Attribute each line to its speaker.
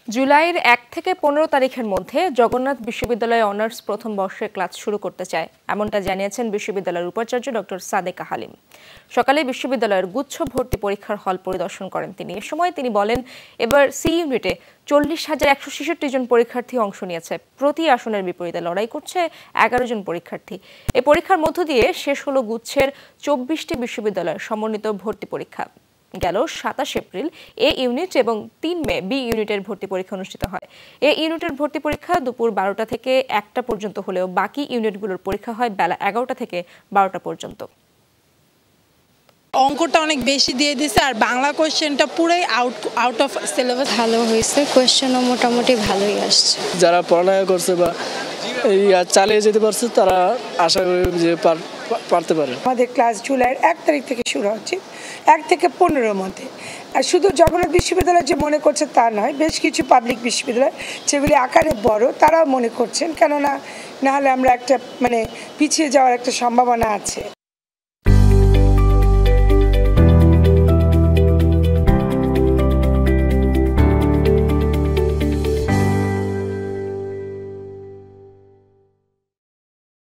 Speaker 1: জুলাইয়ের ১ থেকে ১৫ তারিখের মধ্যে জগন্নাথ বিশ্ববিদ্যালয়ে অনার্স প্রথম বর্ষের ক্লাস শুরু করতে চায়, এমনটা জানিয়েছেন বিশ্ববিদ্যালয়ের উপাচার্য ডক্টর সাদেকা হালিম। সকালে বিশ্ববিদ্যালয়ের গুচ্ছ ভর্তি পরীক্ষার হল পরিদর্শন করেন তিনি। এ সময় তিনি বলেন, এবার সি ইউনিটে ৪০,১৬৬ জন পরীক্ষার্থী অংশ নিয়েছে। প্রতি আসনের বিপরীতে লড়াই করছে ১১ জন পরীক্ষার্থী। এ পরীক্ষার মধ্য দিয়ে শেষ হলো গুচ্ছের ২৪টি বিশ্ববিদ্যালয়ের সমন্বিত ভর্তি পরীক্ষা। গেল ২৭ এপ্রিল এ ইউনিট এবং ৩ মে বি ইউনিটের ভর্তি পরীক্ষা অনুষ্ঠিত হয়। এ ইউনিটের ভর্তি পরীক্ষা দুপুর ১২টা থেকে ১টা পর্যন্ত হলেও বাকি ইউনিটগুলোর পরীক্ষা হয় বেলা ১১টা থেকে ১২টা পর্যন্ত।
Speaker 2: অঙ্কটা অনেক বেশি দিয়ে দিছে আর বাংলা কোশ্চেনটা পুরোই আউট অফ সিলেবাস।
Speaker 3: ভালো হয়েছে, কোশ্চেনও মোটামুটি ভালোই আসছে।
Speaker 4: যারা পড়ালেখা করছে বা চালিয়ে যেতে পারছে তারা আশা করি যে পারতে পারে।
Speaker 5: আমাদের ক্লাস জুলাইয়ের ১ তারিখ থেকে শুরু হচ্ছে, ১ থেকে ১৫-র মধ্যে। আর শুধু জগন্নাথ বিশ্ববিদ্যালয় যে মনে করছে তা নয়, বেশ কিছু পাবলিক বিশ্ববিদ্যালয় যেগুলি আকারে বড় তারাও মনে করছেন, কেননা নাহলে আমরা একটা পিছিয়ে যাওয়ার একটা সম্ভাবনা আছে।